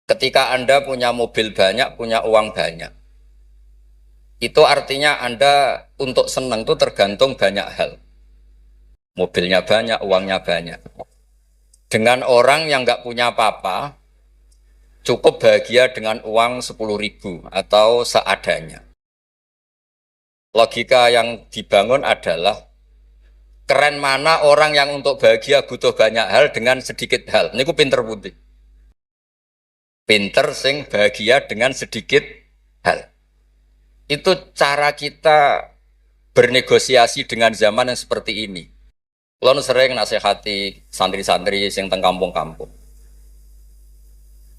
Ketika Anda punya mobil banyak, punya uang banyak, itu artinya Anda untuk senang itu tergantung banyak hal. Mobilnya banyak, uangnya banyak. Dengan orang yang nggak punya apa-apa, cukup bahagia dengan uang 10.000 atau seadanya. Logika yang dibangun adalah keren mana orang yang untuk bahagia butuh banyak hal dengan sedikit hal. Ini ku pinter putih. Pinter sing bahagia dengan sedikit hal. Itu cara kita bernegosiasi dengan zaman yang seperti ini. Kalau sering nasihati santri-santri sing teng kampung-kampung.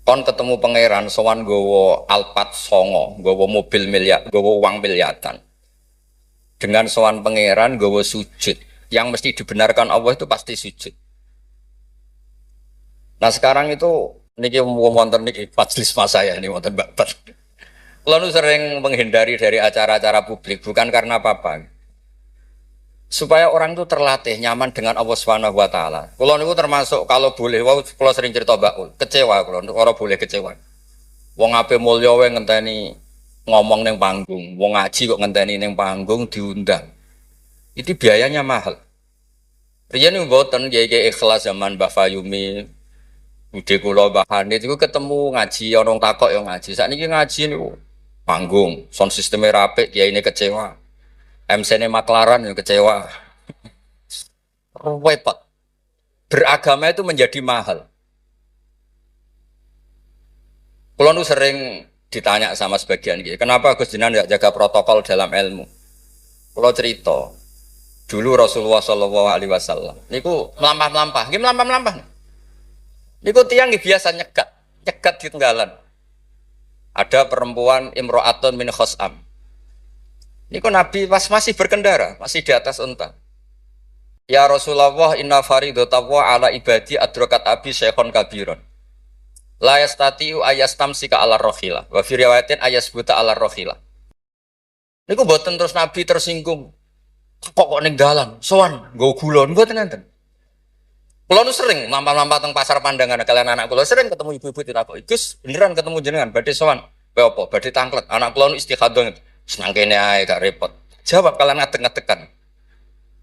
Kon ketemu pangeran sowan gowo Alphard songo, gowo mobil miliar, gowo uang miliaran. Dengan sowan pangeran gowo sujud. Yang mesti dibenarkan Allah itu pasti sujud. Nah sekarang itu niki wonten niki majelis mas saya ini wonten babat. Lalu sering menghindari dari acara-acara publik bukan karena apa-apa. Supaya orang itu terlatih nyaman dengan Allah Subhanahu wa taala. Kulo niku termasuk kalau boleh kulo sering cerita Baul, kecewa kulo ora boleh kecewa. Wong ape mulya wae ngenteni ngomong ning panggung, wong ngaji kok ngenteni ning panggung diundang. Itu biayanya mahal. Riyen niku mboten kiai ikhlas zaman Mbah Fayumi, Bude kula Mbah Hanid iku ketemu ngaji ana wong takok ya ngaji. Sakniki ngaji niku panggung, sound sistemnya rapik, kiyaine kecewa. MC-ne maklaran yang kecewa. Repot. Beragama itu menjadi mahal. Kulo nu sering ditanya sama sebagian gitu, kenapa Gus Jinan nggak jaga protokol dalam ilmu? Kulo cerita, dulu Rasulullah Shallallahu Alaihi Wasallam, niku melampah-melampah, gimana melampah-melampah? Niku tiang biasa nyegat, nyegat di tenggalan. Ada perempuan Imro'atun min Khos'am. Niku Nabi pas masih berkendara, masih di atas unta. Ya Rasulullah, inna faridatawa ala ibadi adrokat abi syekhon kabiron. La yastatiu ayastamsika ala rohila. Wa fi riwayatin ayasbuta ala rohila. Niku mboten terus Nabi tersinggung. Kok ninggalan? Sowan, nggo gula mboten nenten. Kulo nu sering lampah-lampah teng pasar pandangan kalian anak kulo sering ketemu ibu-ibu ditakoki, "Gus, beneran ketemu jenengan badhe sowan?" "Kowe apa? Badhe tanglet." Anak kulo nu istikhadah. Senang kene ae gak repot. Jawab kalian ngadeg-ngadegan.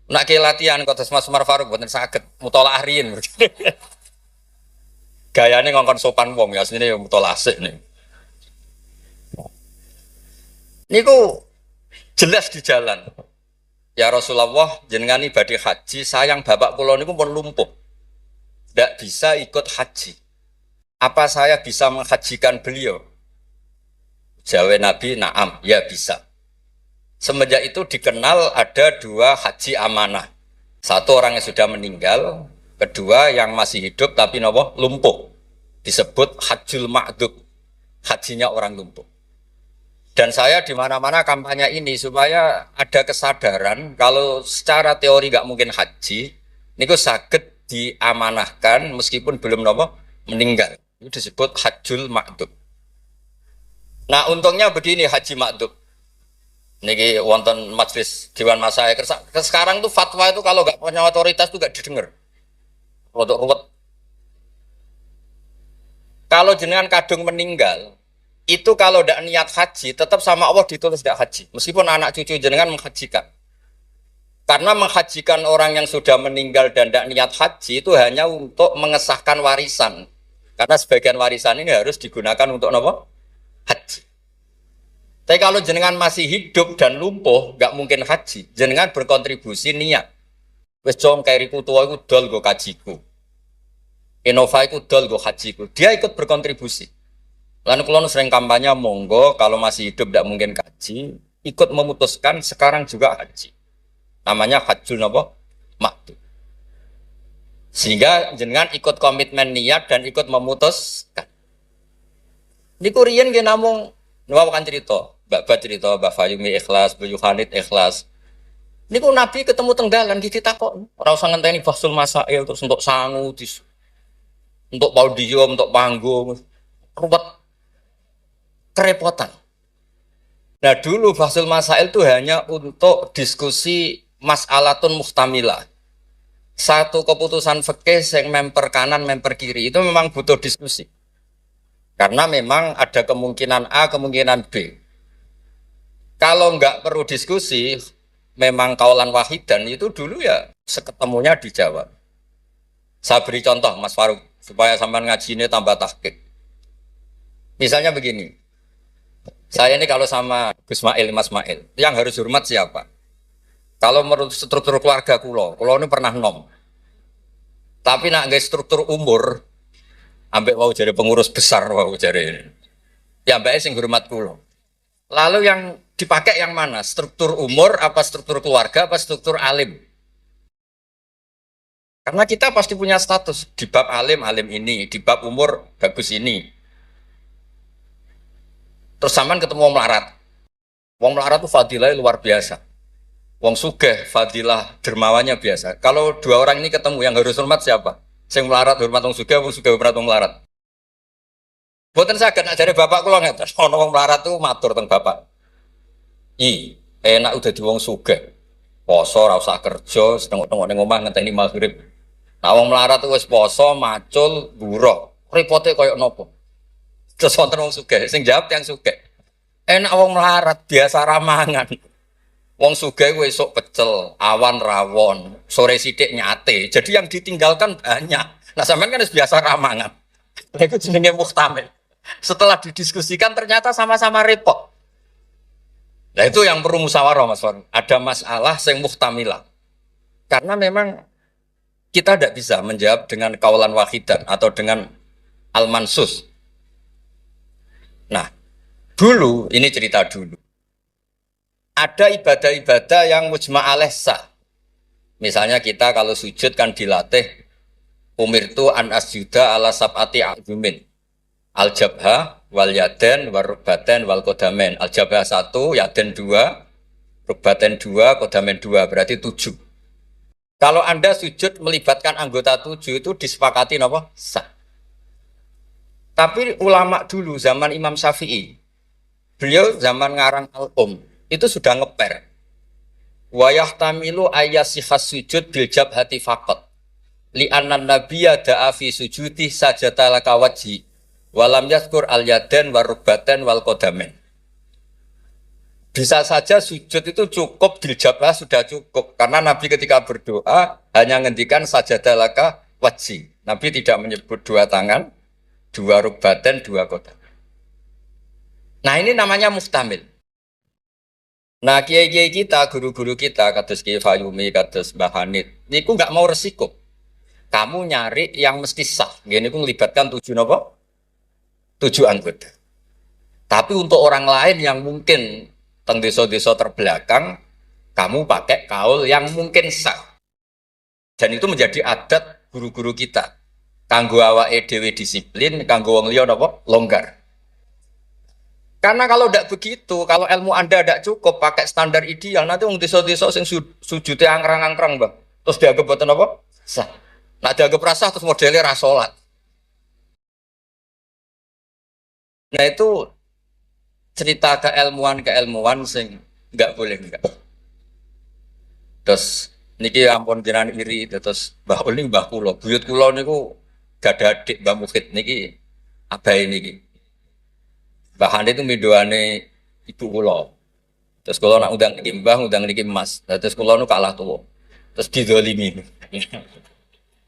Nak ke latihan kok Mas Umar Faruk mboten saged mutolaah riyin. Gayane ngongkon sopan wong ya asline mutolaah sik nih. Niku jelas di jalan. Ya Rasulullah, jenengan ibadah haji, sayang bapak kula niku pun lumpuh. Tidak bisa ikut haji. Apa saya bisa menghajikan beliau? Jawab Nabi, na'am, ya bisa. Semenjak itu dikenal ada dua haji amanah. Satu orang yang sudah meninggal, kedua yang masih hidup tapi nopo lumpuh. Disebut hajjul ma'dud, hajinya orang lumpuh. Dan saya di mana-mana kampanye ini supaya ada kesadaran kalau secara teori nggak mungkin haji, niku saged diamanahkan meskipun belum nopo meninggal. Itu disebut hajjul ma'dud. Nah untungnya begini haji ma'dud. Niki wonten majelis Dewan Masyayikh. Sekarang tuh fatwa itu kalau nggak punya otoritas tuh nggak didengar. Ruwet. Kalau jenengan kadung meninggal, itu kalau tidak niat haji, tetap sama Allah ditulis tidak haji. Meskipun anak cucu jenengan menghajikan. Karena menghajikan orang yang sudah meninggal dan tidak niat haji itu hanya untuk mengesahkan warisan. Karena sebagian warisan ini harus digunakan untuk apa? Haji. Tapi kalau jenengan masih hidup dan lumpuh, nggak mungkin haji. Jenengan berkontribusi niat. Wes jong kairiku tua iku dol go kajiku. Innova iku dol go hajiku. Dia ikut berkontribusi. Lalu kalau sering kampanye monggo kalau masih hidup tidak mungkin haji, ikut memutuskan sekarang juga haji. Namanya hajjul napa? Ma'dud. Sehingga jenengan ikut komitmen niat dan ikut memutuskan. Niku riyen nggih namung nuwakan cerita. Mbak cerita, Mbak Fayumi ikhlas, Bu Yohanit ikhlas. Niku Nabi ketemu tenggalan ditakok, ora usah ngenteni bahsul masail terus untuk sangu, untuk podium, untuk panggung. Ruwet kerepotan. Nah dulu bahsul masail itu hanya untuk diskusi mas'alatun muhtamilah. Satu keputusan fikih yang memper kanan, memper kiri itu memang butuh diskusi. Karena memang ada kemungkinan A, kemungkinan B. Kalau nggak perlu diskusi, memang kaulan wahidan itu dulu ya seketemunya dijawab. Saya beri contoh Mas Faruk supaya sampean ngaji ini tambah tahqiq. Misalnya begini, saya ini kalau sama Gus Mail, Mas Mail, yang harus hormat siapa? Kalau menurut struktur keluarga kulo ini pernah nom. Tapi nak nggak struktur umur, ambek mau jadi pengurus besar mau jadi ini. Ya mbak sing hormat kulo. Lalu yang dipakai yang mana? Struktur umur, apa struktur keluarga, apa struktur alim? Karena kita pasti punya status di bab alim, alim ini, di bab umur bagus ini. Terus sampean ketemu wong melarat. Wong melarat itu fadilah luar biasa. Wong sugih fadilah dermawannya biasa. Kalau dua orang ini ketemu yang harus hormat siapa? Sing melarat hormat wong sugih hormat wong melarat. Boten saged nak jare bapak kula ngeten, ana wong melarat tuh matur teng bapak. Enak udah di wong sugih. Poso ora usah kerja, setengok-tengok ning omah ngenteni maghrib. Nah wong melarat tuh wis poso, macul, buruh. Repote koyo nopo? Terus wonten wong sugih, sing jawab yang sugih. Enak wong melarat biasa ramangan. Wong sugih kuwi esuk pecel, awan rawon, sore sithik nyate. Jadi yang ditinggalkan banyak. Nah sampean kan wis biasa ramangan. Lha iku jenenge muhtamil. Setelah didiskusikan ternyata sama-sama repot. Nah itu yang perlu musyawarah Mas Wan. Ada masalah yang muhtamilah. Karena memang kita tidak bisa menjawab dengan kaulan wahidan atau dengan al-mansus. Nah, dulu, ini cerita dulu. Ada ibadah-ibadah yang mujma' alaih sah. Misalnya kita kalau sujud kan dilatih umirtu an asjuda ala sab'ati a'zumin. Al-jabha wal yaden wal rukbaten wal kodamen. Al-jabha 1, yaden 2, rukbaten 2, kodamen 2, berarti 7. Kalau Anda sujud melibatkan anggota 7 itu disepakati apa? Sah. Tapi ulama dulu zaman Imam Syafi'i, beliau zaman ngarang itu sudah ngeper. Wa yahtamilu ayyasihas sujud bil jabhati faqat. Li annan nabiyya da'a fi sujudi sajata laka wajhi. Walam yaskur al yaden warubbaten wal kodamen. Bisa saja sujud itu cukup diljabah sudah cukup karena Nabi ketika berdoa hanya ngendikan sajadalaka wajhi. Nabi tidak menyebut dua tangan, dua rubbaten, dua kodamen. Nah ini namanya mustamil. Nah kiai-kiai kita, guru-guru kita, kados Kiai Fayumi, kados Mbah Hanid, niku nggak mau resiko. Kamu nyari yang mesti sah. Gini ku melibatkan 7 apa? 7 anggota. Tapi untuk orang lain yang mungkin teng desa-desa terbelakang, kamu pakai kaul yang mungkin sah. Dan itu menjadi adat guru-guru kita. Kanggo awake dhewe disiplin, kanggo wong liya napa? Longgar. Karena kalau tidak begitu, kalau ilmu Anda tidak cukup pakai standar ideal, nanti wong desa-desa sing sujute angkrang-angkrang, Bang. Terus dianggap boten apa? Sah. Nah dianggap rasah terus modelnya ra salat. Nah itu cerita keilmuan sing nggak boleh enggak. Terus niki ampun jenengan iri terus Mbah Uli Mbah kula, buyut kula niku gak ada adik Mbah Mufid niki abahe niki. Mbah Hande itu midoane ibu kula. Terus kula nak undang niki Mbah, undang niki Mas. Terus kula nu kalah tuwa. Terus didolimi.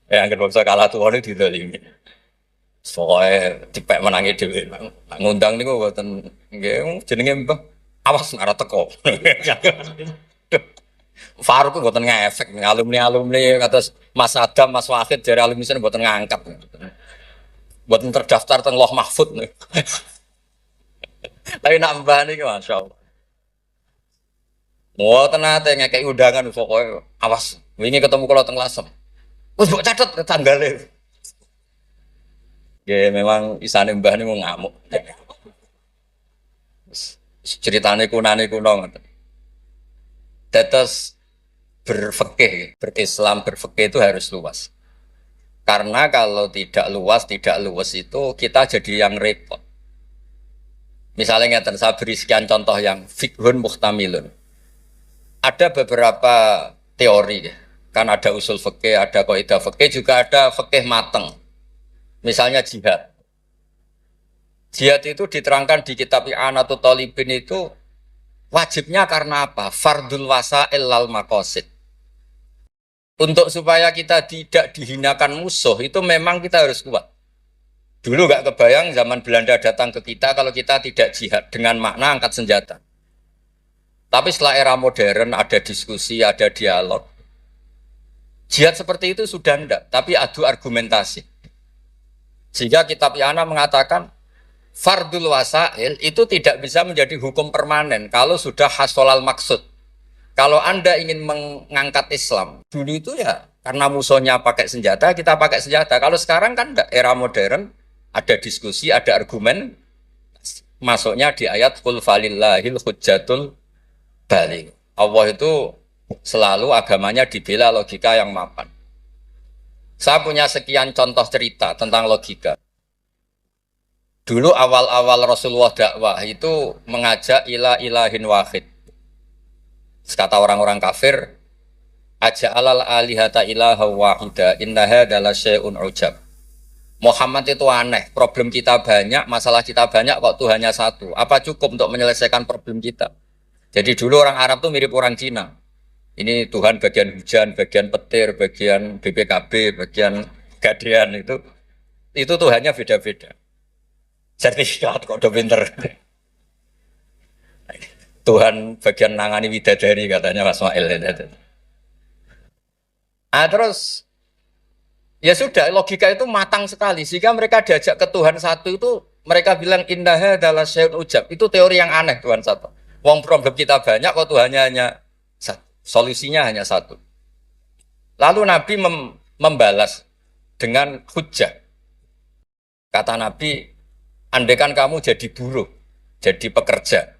Ya anggere bangsa kalah tuwa niku didolimi. Soale dipek menangi dhewe. Ngundang niku mboten nggih jenenge Mbah. Awas ora teko. Faruk ku mboten ngefek alumni kados Mas Adam, Mas Wahid dari alumni sen mboten ngangkat. Mboten terdaftar teng Loh Mahfud. Tapi nak Mbah niki masyaallah. Mboten nate ngekeki undangan pokoke awas wingi ketemu kula teng Lasem. Wis mbok catet tanggale. Ya memang isane Mbah niku ngamuk. Ceritane kunane kuno ngoten. Tetes berfikih, berislam berfikih itu harus luas. Karena kalau tidak luas itu kita jadi yang repot. Misalnya ngeten saya beri sekian contoh yang fikhun muhtamilun. Ada beberapa teori kan ada usul fikih, ada kaidah fikih, juga ada fikih mateng. Misalnya jihad. Jihad itu diterangkan di kitab I'anatul Talibin itu wajibnya karena apa? Fardul wasail lal maqasid. Untuk supaya kita tidak dihinakan musuh itu memang kita harus kuat. Dulu nggak kebayang zaman Belanda datang ke kita kalau kita tidak jihad dengan makna angkat senjata. Tapi setelah era modern ada diskusi, ada dialog. Jihad seperti itu sudah enggak, tapi adu argumentasi. Sehingga kitab I'anah mengatakan fardul wasail itu tidak bisa menjadi hukum permanen kalau sudah hasolal maksud. Kalau Anda ingin mengangkat Islam, dulu itu ya karena musuhnya pakai senjata, kita pakai senjata. Kalau sekarang kan enggak, era modern, ada diskusi, ada argumen, masuknya di ayat qul falillahil hujjatul baligh. Allah itu selalu agamanya dibela logika yang mapan. Saya punya sekian contoh cerita tentang logika. Dulu awal-awal Rasulullah dakwah itu mengajak ila ilahin wahid. Kata orang-orang kafir, aja'alal alihata ilaha wahida innaha adalah syai'un ujab. Muhammad itu aneh, problem kita banyak, masalah kita banyak kok Tuhannya satu. Apa cukup untuk menyelesaikan problem kita? Jadi dulu orang Arab tuh mirip orang Cina. Ini Tuhan bagian hujan, bagian petir, bagian BPKB, bagian gadean itu Tuhannya beda-beda. Sertifikat kok udah pinter. Tuhan bagian nangani widadari katanya Mas Mail. Terus ya sudah logika itu matang sekali sehingga mereka diajak ke Tuhan satu itu mereka bilang indaha adalah syai'un ujab. Itu teori yang aneh Tuhan satu. Wong problem kita banyak kok Tuhannya hanya satu. Solusinya hanya satu. Lalu Nabi membalas dengan hujjah. Kata Nabi, andaikan kamu jadi buruh, jadi pekerja.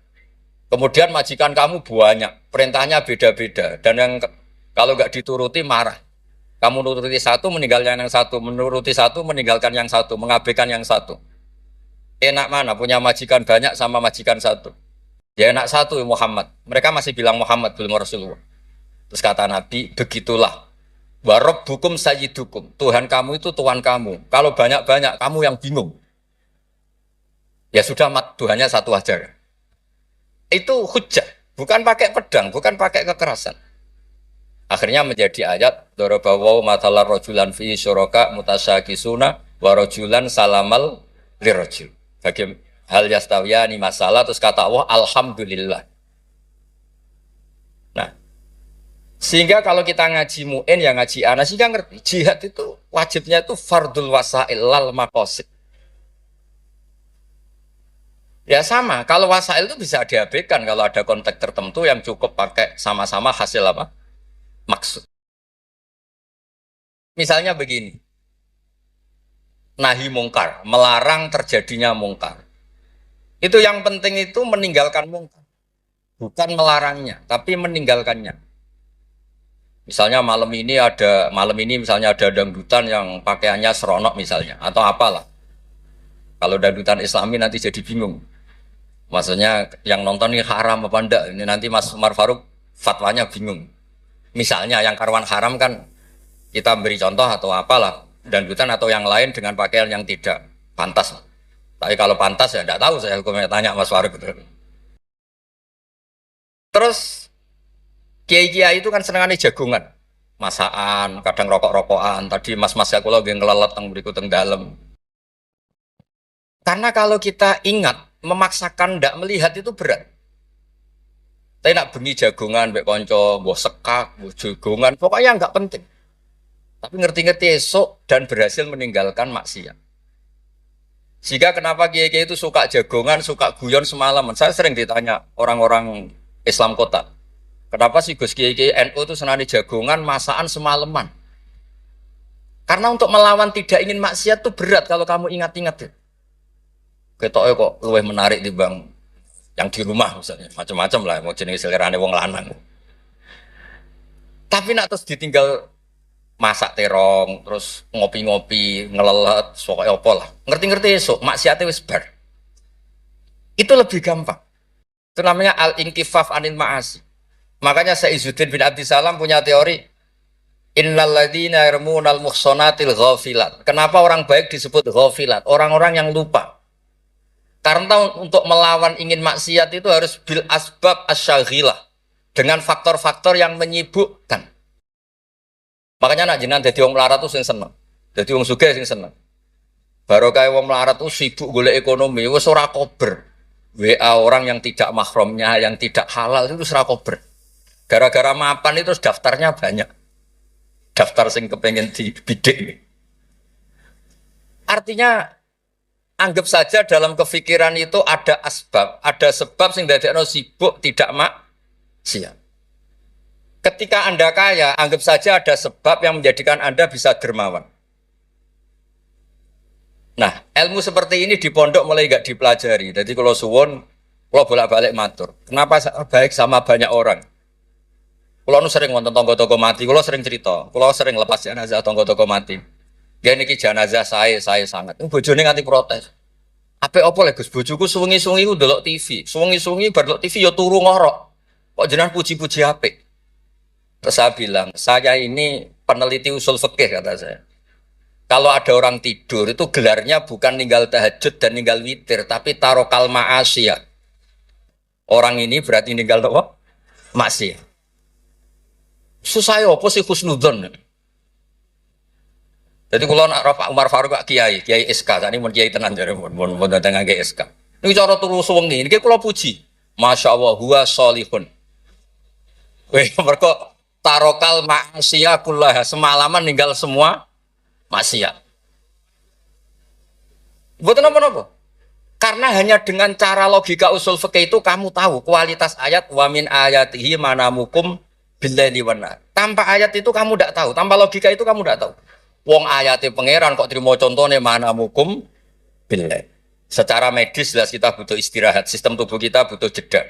Kemudian majikan kamu banyak, perintahnya beda-beda. Dan yang kalau nggak dituruti marah. Kamu nuruti satu, meninggalkan yang satu. Menuruti satu, meninggalkan yang satu. Mengabaikan yang satu. Enak mana punya majikan banyak sama majikan satu? Ya enak satu Muhammad. Mereka masih bilang Muhammad, belum Rasulullah. Terus kata Nabi, begitulah. Warabbukum sayyidukum. Tuhan kamu itu Tuhan kamu. Kalau banyak-banyak, kamu yang bingung. Ya sudah, Tuhannya satu aja. Itu hujjah, bukan pakai pedang, bukan pakai kekerasan. Akhirnya menjadi ayat darabawu matalar rajulan fi syuraka mutasyakisuna wa rajulan salamal lirajul. Bagi hal yastawiyani masalah terus kata Allah alhamdulillah. Nah, sehingga kalau kita ngaji mu'in ya ngaji ana sehingga ngerti jihad itu wajibnya itu fardul wasail lal maqasid. Ya sama, kalau wasail itu bisa diabaikan kalau ada konteks tertentu yang cukup pakai sama-sama hasil apa? Maksud. Misalnya begini, nahi mungkar, melarang terjadinya mungkar. Itu yang penting itu meninggalkan mungkar. Bukan melarangnya, tapi meninggalkannya. Misalnya malam ini misalnya ada dangdutan yang pakaiannya seronok misalnya, atau apalah. Kalau dangdutan Islami nanti jadi bingung. Maksudnya yang nonton ini haram apa enggak? Ini nanti Mas Umar Faruk fatwanya bingung. Misalnya yang karuan haram kan kita beri contoh atau apalah dangdutan atau yang lain dengan pakaian yang tidak pantas. Tapi kalau pantas ya enggak tahu saya hukumnya tanya Mas Faruk. Terus kiai-kiai itu kan senengannya jagungan. Masakan, kadang rokok-rokokan. Tadi mas-mas ya kula nggih ngelelet teng mriku teng dalem. Karena kalau kita ingat memaksakan ndak melihat itu berat. Tapi nak bengi jagongan, mbek konco, mbok sekak, mbok jagongan, pokoknya nggak penting. Tapi ngerti-ngerti esok dan berhasil meninggalkan maksiat. Sehingga kenapa kiai-kiai itu suka jagongan, suka guyon semalaman. Saya sering ditanya orang-orang Islam kota, kenapa sih Gus kiai-kiai NU itu senani jagongan, masakan semalaman? Karena untuk melawan tidak ingin maksiat itu berat kalau kamu ingat-ingat. Ketoknya kok luwih menarik di bang yang di rumah misalnya macam-macam lah mau jenis selerane wong lanang. Tapi nak terus ditinggal masak terong terus ngopi-ngopi ngelelet pokoknya apa lah ngerti-ngerti esok maksiatnya wis bar. Itu lebih gampang. Itu namanya al-inkifaf anil ma'asi. Makanya Saizuddin bin Abdissalam punya teori innal ladzina yarmunal muhsanatil ghafilat. Kenapa orang baik disebut ghafilat? Orang-orang yang lupa. Ternyata untuk melawan ingin maksiat itu harus bil asbab asyaghilah, dengan faktor-faktor yang menyibukkan. Makanya nak jenengan dadi wong melarat tuh sing seneng. Dadi wong sugih sing seneng. Barokah wong melarat tuh sibuk golek ekonomi, wis ora kober. WA orang yang tidak mahramnya, yang tidak halal itu ora kober. Gara-gara mapan itu daftarnya banyak. Daftar sing kepengen dibidik. Artinya anggap saja dalam kefikiran itu ada asbab, ada sebab sing dadekno sibuk tidak maksiat. Ketika Anda kaya, anggap saja ada sebab yang menjadikan Anda bisa dermawan. Nah, ilmu seperti ini di pondok mulai gak dipelajari. Jadi kalau suwon, kalau bolak-balik matur. Kenapa baik sama banyak orang? Kalau nu sering nonton tonggo-tonggo mati, kalau sering cerita, kalau sering lepas jenazah tonggo-tonggo mati. Gak niki jenazah saya sangat. Bojone nganti protes. Apa lagi Gus bojoku suwengi-suwengi ku ndelok TV. Suwengi-suwengi bar ndelok TV ya turu ngorok. Kok jenengan puji-puji apik? Terus saya bilang, saya ini peneliti usul fikih kata saya. Kalau ada orang tidur itu gelarnya bukan ninggal tahajud dan ninggal witir, tapi tarokal ma'asiyah. Orang ini berarti ninggal apa? Maksiat. Susah ya apa sih husnudzon? Jadi kalau nak Pak Umar Faruk Kiai SK, tadi mau Kiai tenan jadi mau datang ke SK. Ini cara turu suwengi, ini kalau puji, Masya Allah, huwa solihun. Weh, mereka tarokal maksiat kullah, semalaman ninggal semua maksiat. Buat apa? Karena hanya dengan cara logika usul fikih itu kamu tahu kualitas ayat wa min ayatihi manamukum billaili wan nahar. Tanpa ayat itu kamu tidak tahu, tanpa logika itu kamu tidak tahu. Wong ayatnya pangeran kok terima contohnya manamukum billail. Secara medis jelas kita butuh istirahat, sistem tubuh kita butuh jeda.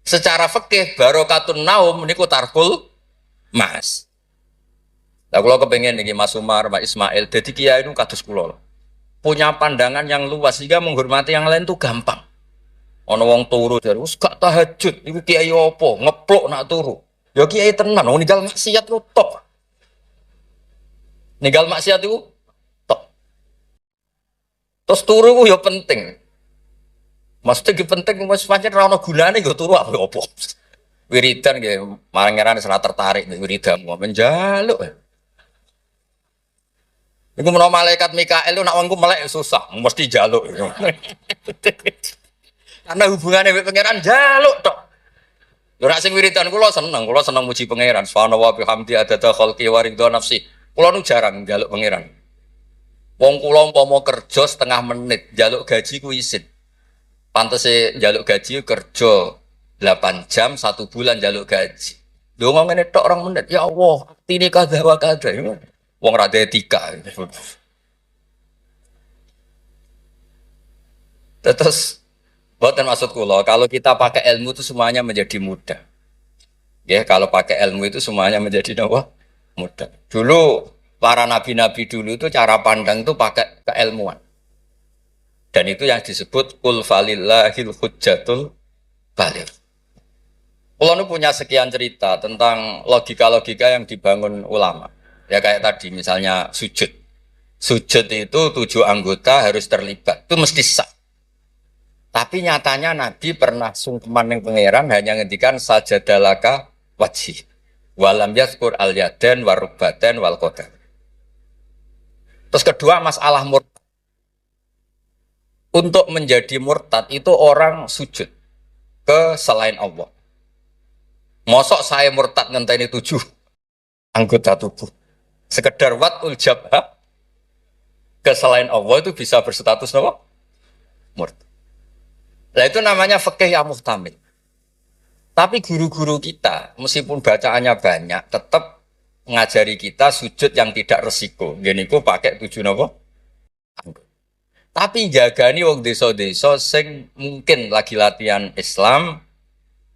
Secara fikih barokatun naum niku tarkul mas. Lah kula kepengen niki Mas Umar, Mas Ismail dadi kiai itu kados kula. Punya pandangan yang luas sehingga menghormati yang lain itu gampang. Ana wong turu dari wis gak tahajud, iku kiai opo? Ngeplok nak turu. Ya kiai tenan, wong ninggal maksiat ku top. Ninggal maksiat itu top. Terus turu ku ya penting. Maksudnya penting wis pancen ra ono gunane ya turu apa opo. Wiridan nggih, marangeran ora tertarik nek wiridan menjaluk. Iku menawa malaikat Mikael nak wongku melek susah, mesti jaluk. Karena hubungannya dengan pangeran jaluk tok. Lha nek sing wiridan kula seneng muji pangeran. Subhanallah wa bihamdi adada khalqi wa ridha nafsi. Kula nu jarang jaluk pangeran. Wong kula umpama kerja setengah menit, jaluk gaji ku isin. Pantese jaluk gaji kerja 8 jam 1 bulan jaluk gaji. Lho ngene tok 2 menit. Ya Allah, tine kadha wa kadha. Wong rada etika. Terus buatan maksud kula, kalau kita pakai ilmu itu semuanya menjadi mudah. Ya, kalau pakai ilmu itu semuanya menjadi apa? Mudah. Dulu para nabi-nabi dulu itu cara pandang itu pakai keilmuan. Dan itu yang disebut qul falillahil hujjatul baligh. Kula nu punya sekian cerita tentang logika-logika yang dibangun ulama. Ya kayak tadi misalnya sujud. Sujud itu 7 anggota harus terlibat. Itu mesti sah. Tapi nyatanya Nabi pernah sungkeman yang pangeran hanya ngendikan sajadalaka wajhi. Walam yazkur al yaden warubaten wal qadam. Terus kedua masalah murtad. Untuk menjadi murtad itu orang sujud ke selain Allah. Mosok saya murtad ngenteni 7 anggota tubuh. Sekedar watul jabha ke selain Allah itu bisa berstatus apa? Murtad. Nah itu namanya fikih yang muhtamil. Tapi guru-guru kita meskipun bacaannya banyak tetap mengajari kita sujud yang tidak resiko. Gini ku pakai 7 apa? Tapi jagani wong desa-desa sing mungkin lagi latihan Islam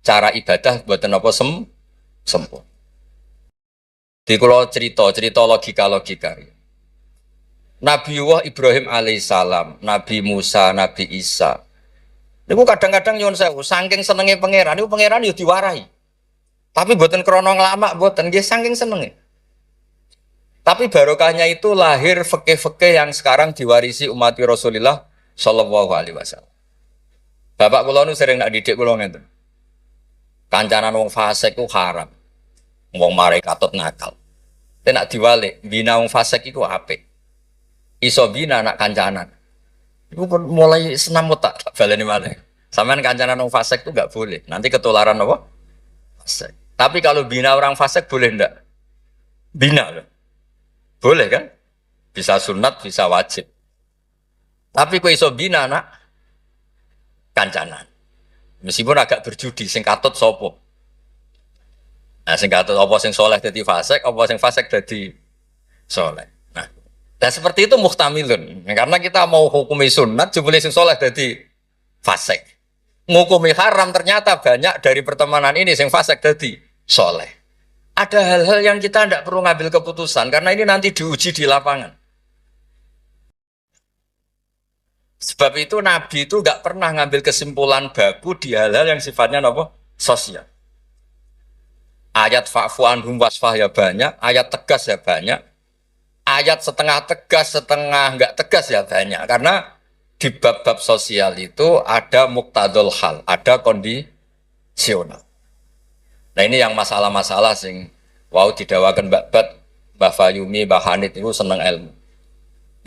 cara ibadah buatan apa sempurna. Di kalau cerita logika. Nabi Ibrahim alaihissalam, Nabi Musa, Nabi Isa. Niku kadang-kadang nyuwun sewu, saking senenge pangeran, niku pangeran yo diwarahi. Tapi buatan krono ngelama, buatan nggih saking senenge. Tapi barokahnya itu lahir fikih-fikih yang sekarang diwarisi umat Rasulullah Shallallahu Alaihi Wasallam. Bapak kula nu sering nak didik kula ngeten. Kancanan wong fasik ku haram. Wong mare katut nakal. Tapi nak diwalik, bina wong fasik iku apik. Iso bina nak kancanan. Iku mulai senam tak baleni malih. Sampeyan kancanan wong fasik itu enggak boleh. Nanti ketularan apa? Fasik. Tapi kalau bina orang fasik boleh ndak? Bina loh. Boleh kan? Bisa sunat, bisa wajib. Tapi kok iso bina nak kancanan. Meskipun agak berjudi sing katut sapa? Nah, sing katut apa sing soleh dadi fasik, apa sing fasik dadi soleh. Nah, dan seperti itu muhtamilun. Karena kita mau hukumi sunat, jebule sing soleh dadi fasik. Ngukumi haram ternyata banyak dari pertemanan ini sing fasik dadi soleh. Ada hal-hal yang kita tidak perlu ngambil keputusan karena ini nanti diuji di lapangan. Sebab itu Nabi itu nggak pernah ngambil kesimpulan baku di hal-hal yang sifatnya apa? Sosial. Ayat fa'fu anhum wasfah ya banyak, ayat tegas ya banyak, ayat setengah tegas, setengah nggak tegas ya banyak. Karena di bab-bab sosial itu ada muktadul hal, ada kondisional. Nah ini yang masalah-masalah sing wau didawakan Mbak Fayumi, Mbak Hanit itu seneng ilmu.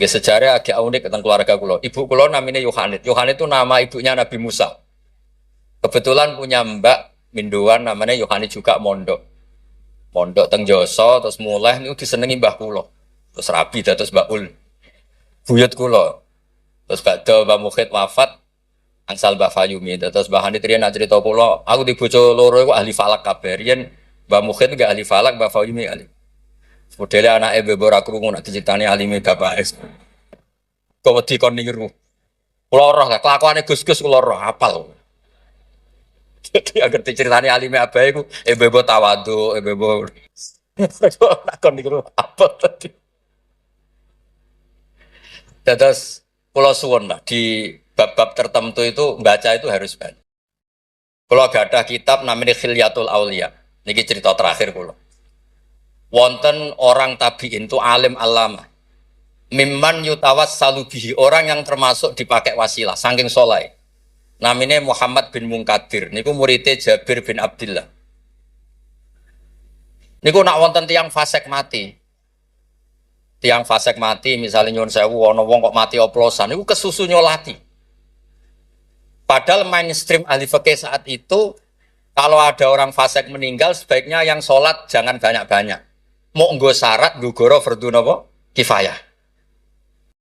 Ya sejarah agak unik tentang keluarga kulo. Ibu kulo namanya Yohanit. Yohanit itu nama ibunya Nabi Musa. Kebetulan punya mbak Minduan namanya Yohanit juga mondok. Mondok teng Joso terus mulai itu disenengi mbah kulo. Terus rabi terus Mbak Ul. Buyut kulo. Terus badhe Mbah Mukhid wafat angsal Mbah Fayumi. Terus Mbah Hanit riyen nak cerita kula, aku di bojo loro iku ahli falak kabeh. Riyen Mbah Mukhid enggak ahli falak, Mbah Fayumi ahli. Modele anake bebo ora krungu nak diceritani alime bapake. Kok wedi kon niru. Kula roh lah kelakuane Gus-gus kula roh apal. Jadi agar diceritani alime abae iku bebo tawadhu, bebo nak kon niru apa tadi. Terus kalau suwon lah di bab-bab tertentu itu baca itu harus banyak. Kalau gak ada kitab namanya Khilyatul Aulia, niki cerita terakhir kalau. Wonten orang tabiin itu alim alama, mimman yutawas salubihi orang yang termasuk dipakai wasilah, saking soleh. Namanya Muhammad bin Munkadir, niku muridnya Jabir bin Abdullah. Niku nak wonten tiang fasik mati. Tiang fasik mati misalnya nyuwun sewu ana wong kok mati oplosan niku kesusu nyolati. Padahal mainstream ahli fikih saat itu kalau ada orang fasik meninggal sebaiknya yang sholat jangan banyak-banyak. Mau nggo syarat gugoro fardhu napa kifayah.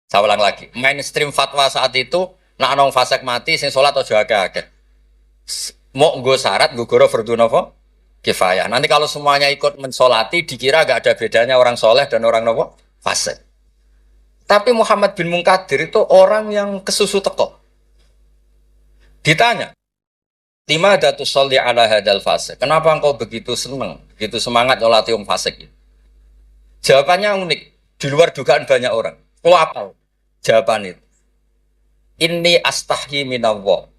Saya ulang lagi, mainstream fatwa saat itu nak ana wong fasik mati sing sholat aja akeh-akeh. Mau nggo syarat gugoro fardhu napa kifayah. Nanti kalau semuanya ikut mensolati dikira gak ada bedanya orang soleh dan orang napa fasik. Tapi Muhammad bin Munkadir itu orang yang kesusu teko. Ditanya, lima datu sholli ala hadal fasik. Kenapa engkau begitu senang, begitu semangat nyolati wong fasik? Jawabannya unik, di luar dugaan banyak orang. Oh apa? Jawaban itu. Inni astahyi minallah.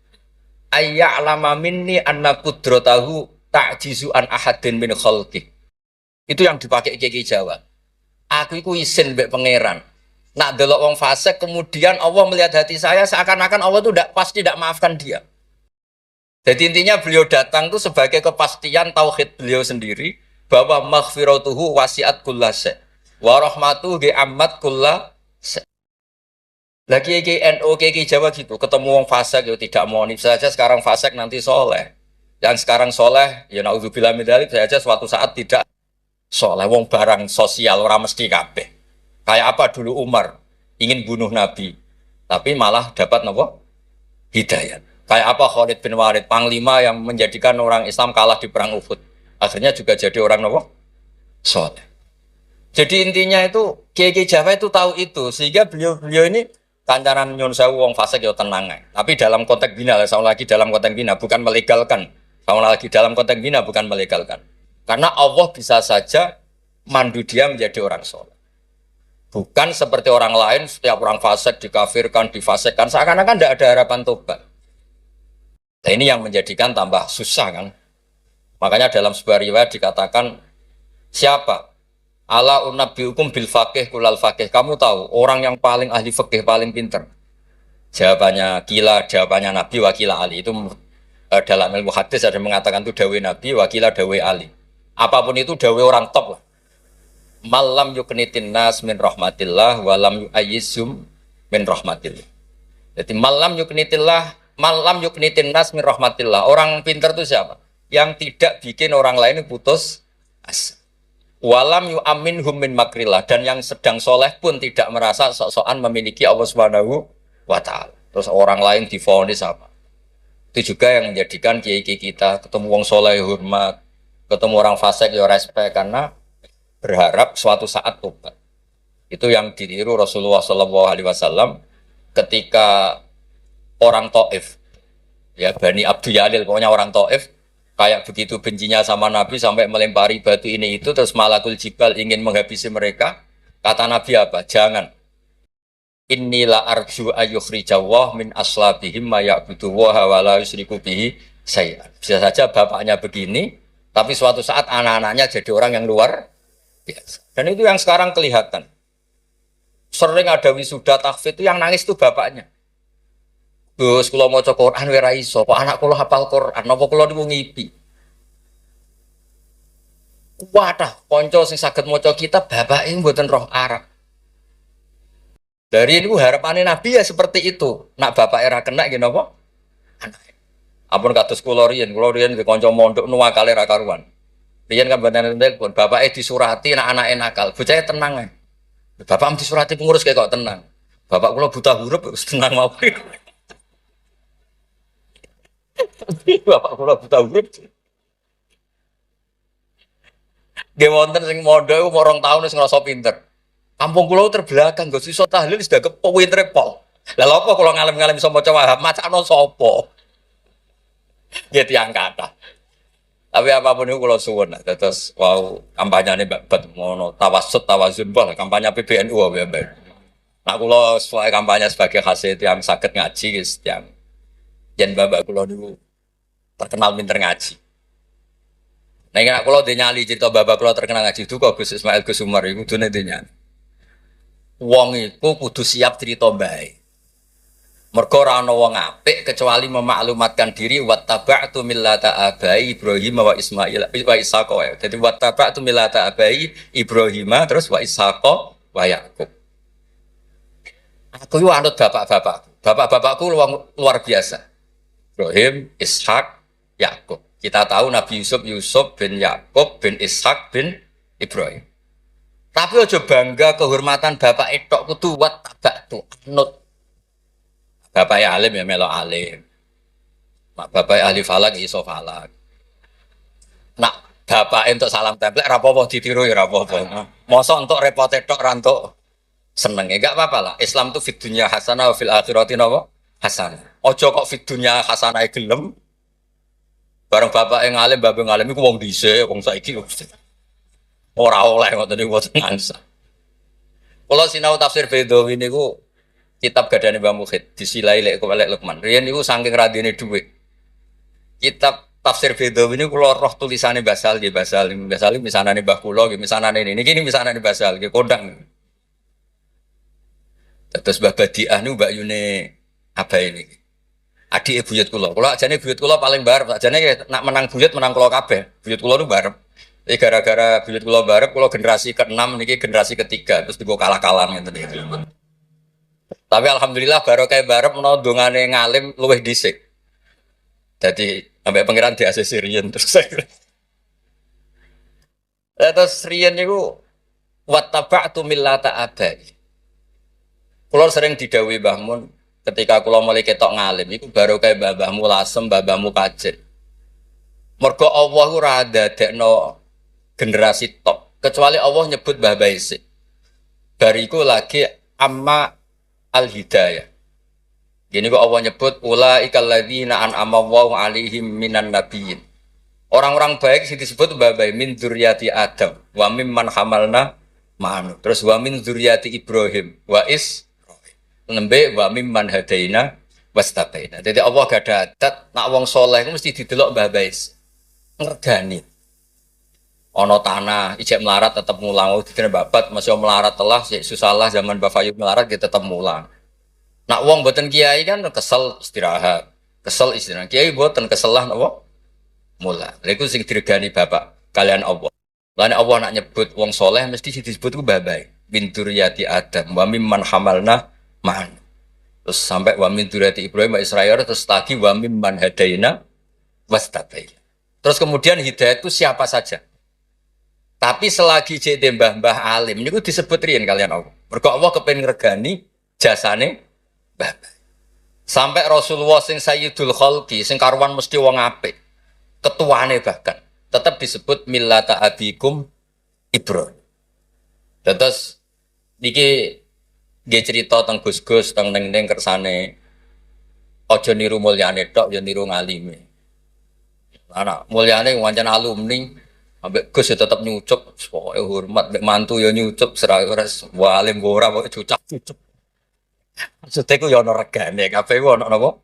Ayya'lama minni anna qudratahu ta'jizu an ahadin min khalqih. Itu yang dipakai Kiai Jawa. Aku iku isin mbek pangeran. Nak delok wong fasik kemudian Allah melihat hati saya seakan-akan Allah itu pasti tidak maafkan dia. Jadi intinya beliau datang itu sebagai kepastian tauhid beliau sendiri bahwa maghfiratuhu wasi'at kullase wa rahmatuhu ammat kullase. Lagi NU Kiai Jawa gitu, ketemu wong fasik ya tidak mau nih saja sekarang fasik nanti soleh. Yang sekarang soleh ya naudzubillah min dzalik saja suatu saat tidak soleh. Wong barang sosial ora mesti kabeh. Kayak apa dulu Umar ingin bunuh Nabi, tapi malah dapat nopo hidayat. Kayak apa Khalid bin Walid, panglima yang menjadikan orang Islam kalah di perang Uhud, akhirnya juga jadi orang nopo soleh. Jadi intinya itu Kiai Jawa itu tahu itu, sehingga beliau ini kancanan nyun sewu wong fasik ya tenang. Tapi dalam konteks bina, sama lagi dalam konteks bina bukan melegalkan, sama lagi dalam konteks bina bukan melegalkan. Karena Allah bisa saja mandu dia menjadi orang soleh. Bukan seperti orang lain, setiap orang fasik dikafirkan, difasikkan, seakan-akan tidak ada harapan tobat. Nah ini yang menjadikan tambah susah kan. Makanya dalam sebuah riwayat dikatakan, siapa? Ala unabbiukum bil faqih kulal faqih. Kamu tahu, orang yang paling ahli fikih, paling pinter. Jawabannya kila, jawabannya Nabi wakila Ali itu dalam ilmu hadis ada mengatakan itu dawe Nabi wakila dawe Ali. Apapun itu dawe orang top lah. Malam yuknitin nas min rahmatillah walam yu'ayyizum min rahmatillah. Jadi malam yuknitin nas min rahmatillah. Orang pintar itu siapa? Yang tidak bikin orang lain putus asa. Walam yu'aminhum min makrillah, dan yang sedang soleh pun tidak merasa sok-sokan memiliki Allah Subhanahu wa ta'ala. Terus orang lain divonis apa? Itu juga yang menjadikan kiai-kiai kita ketemu wong soleh hormat, ketemu orang fasik ya respect karena berharap suatu saat tobat. Itu yang ditiru Rasulullah SAW ketika orang Taif, ya Bani Abdul Yalil, pokoknya orang Taif kayak begitu bencinya sama Nabi sampai melempari batu ini itu, terus Malakul Jibal ingin menghabisi mereka. Kata Nabi apa? Jangan. Inilah arju ayukhrijawah min aslabihim ma ya'budu wa la yusyriku bihi syai'an. Bisa saja bapaknya begini, tapi suatu saat anak-anaknya jadi orang yang luar biasa. Dan itu yang sekarang kelihatan. Sering ada wisuda tahfidz itu yang nangis itu bapaknya. Gus, kalau mau cek Quran wira iso, kok anak kulo hafal Quran, napa kulo niku ngipi. Wadah, konco sing saged maca kitab bapake mboten roh Arab. Dari ini harapannya Nabi ya seperti itu. Nak bapak era kena gini apa? Anak. Ampun kados kulo riyen di konco mondok nuwakale ra karuan. Riyen kan banten pun bapake disurati nak anake nakal, bocahnya tenang ae. Bapak disurati pengurus kayak kok tenang. Bapak kulo buta huruf tenang mau. Bapak kula buta huruf. Nggih wonten sing mondho iku mau 2 tahun wis ngrasa pinter. Kampung kula terbelakang, Gus iso tahlil sudah kepintere pol. Lah lha apa kula ngalem-ngalem iso maca Wahab, macakno sapa? Nggih tiyang kathah. Tapi apapun itu kula suwun, terus wow kampanyane bat ngono, tawassut tawazun bol, kampanye PBNU wae. Nah kula sesuai kampanye sebagai hasil yang saged ngaji wis yang yen bapak kula niku terkenal pinter ngaji. Nah, nek kula nyali cerita bapak kula terkenal ngaji itu kok Gus Ismail Gus Umar iku kudune nyali. Wong iku kudu siap cerita bae. Mergo ora ana wong apik kecuali memaklumatkan diri wattaba'tu millata abai Ibrahim wa Ismail wa Ishaq. Jadi wattaba'tu millata abai Ibrahim terus wa Ishaq wa Yakub. Aku yo anut bapak-bapakku. Bapak-bapakku luar biasa. Ibrahim, Ishak, Yakub. Kita tahu Nabi Yusuf bin Yakub bin Ishak bin Ibrahim. Tapi ojo bangga kehormatan bapak etok kudu wat tabak tu anut. Bapak alim ya melo alim. Bapak ahli falak iso falak. Nak bapak untuk salam template rapopo ditiru ya rapopo. Mosok untuk repot etok rantuk seneng enggak apa-apa lah. Islam tuh fid dunya hasanah wa fil akhirati hasanah. Ojo kok fid dunya hasanah gelem. Bareng bapak yang ngalim, bapak ngalim iku wong dhisik, wong saiki ora oleh ngoten niku mboten ngangsa. Kula sinau tafsir Bedawi niku kitab gadane Mbah Mukhid disilai lek Lukman. Riyen niku saking radine dhuwit. Kitab tafsir Bedawi niku kula roh tulisane Basal nggih Basal misanane Mbah kula nggih misanane niki misanane Basal nggih kondang. Terus Mbah Badiah niku Mbak Yune abae niki. Adik buyut kula. Kula ajane buyut kula paling barep. Ajane nak menang buyut menang kula kabeh. Buyut kula nu barep. Jadi gara-gara buyut kula barep, kula generasi ke-6 niki generasi ketiga terus digo kalah-kalah ngeten iki. Tapi alhamdulillah barokah barep menawa dongane ngalim luwih dhisik. Jadi sampai pangeran di ACC riyen terus saya. Terus riyen niku wattaba'tu millata abai. Kula sering didhawuhi Mbah Mun ketika kula mulai ketok ngalim iku barokah mbahmu lasem, mbahmu kajen. Mergo Allah ora dadekno generasi top kecuali Allah nyebut Mbah Baisik. Bariku lagi amma al-hidayah. Gini kok Allah nyebut ulaikal ladzina an'ama Allahu 'alaihim minan nabiyyin. Orang-orang baik sing disebut Mbah Baik min dzurriyyati Adam wa mimman hamalna ma'anu. Terus wa min dzurriyyati Ibrahim wa nembe wa mimman hadaina wastaqaina. Jadi Allah gak ada adat nak wong saleh mesti didelok Mbah Bais. Ngergani. Ana tanah ijek melarat tetep mulang dikene babat masih melarat telah susah lah zaman Mbah Fayub melarat dia tetep mulang. Nak wong boten kiai kan kesel istirahat, kesel istirahat. Kiai boten kesel lah napa? Mula. Lha iku sing diregani bapak kalian Allah. Lan Allah nak nyebut wong soleh mesti sing disebut ku babai. Min dzurriyyati Adam wa mimman hamalna ma'an. Terus sampai wa min dzurriyyati Ibrahim wa Israil terus lagi wa mimman hadaina wastabaina. Terus kemudian hidayah itu siapa saja. Tapi selagi jadi mbah-mbah alim niku disebut riyen kalian Allah. Mergo Allah kepengin ngregani jasane mbah. Sampai Rasulullah sing Sayyidul Khalqi sing karuan mesti wong apik. Ketuane bahkan tetap disebut millata abikum Ibrahim. Terus niki nggih cerita teng Gus-gus teng ning kersane aja niru mulyane tok ya niru ngalime. Anak mulyane wancen alumni ambek Gus ya tetep nyucup pokoke hormat mbek mantu ya nyucup ora walim ora pokoke cucap-cucup. Maksudnya ku ya ana regane kabeh ku ana napa?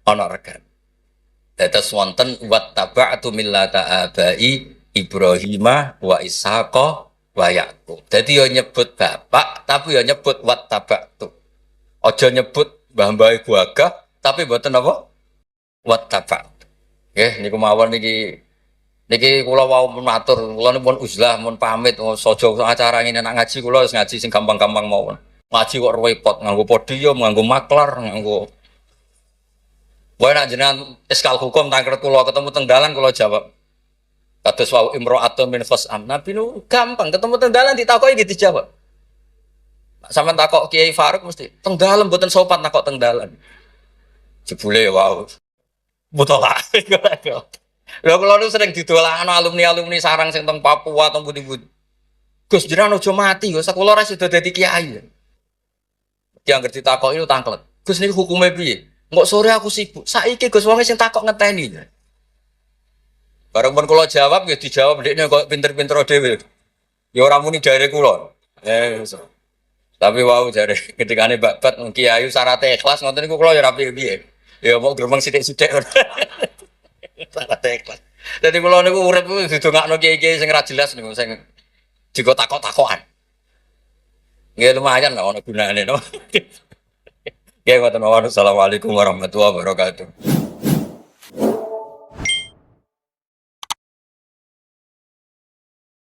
Ana regane. Dados wonten wattaba'tu millata abai Ibrahimah wa Ishaqa wa Yaqub. Dadi yo nyebut bapak tapi yo nyebut wattaba'tu. Aja nyebut mbah-mbah gagah tapi mboten apa? Wattaba'tu. Nggih niku mawon niki kula wau matur, kula pun uzlah mun pamit saja acara ngene nak ngaji kula wis ngaji sing gampang-gampang mawon. Ngaji kok repot nganggo podium, nganggo maklar, nganggo wae nak jenengan eskal hukum tangkret kula ketemu teng dalan kula jawab. Kados wau imra'atun min fas'am. Nabi nu gampang ketemu teng dalan ditakoki gitu dijawab. Sampeyan takok Kiai Faruk mesti teng dalan mboten sopan takok teng dalan. Jebule wau. Mutola. Lha kula nu sering didolakno alumni-alumni sarang sing teng Papua teng pundi-pundi. Gus jenengan aja mati, Gus kula ora sida dadi kiai. Ki anggere ditakoki nu tangklet. Gus niku hukume piye? Nggak sore aku sibuk. Saiki Gus wong sing takok ngenteni. Bareng pun kula jawab ya dijawab ndekne kok pinter-pinter dhewe. Ya ora muni jare kula. Tapi wau jare ketikane Mbak Bat kiai syaratnya ikhlas ngoten niku kula ya ora piye-piye. Ya mau gremeng sithik-sithik. Syaratnya ikhlas. Dadi kula niku urip didongakno kiai-kiai sing ora jelas niku sing digo takok-takokan. Nggih lumayan lah ono gunane no. Assalamualaikum warahmatullahi wabarakatuh.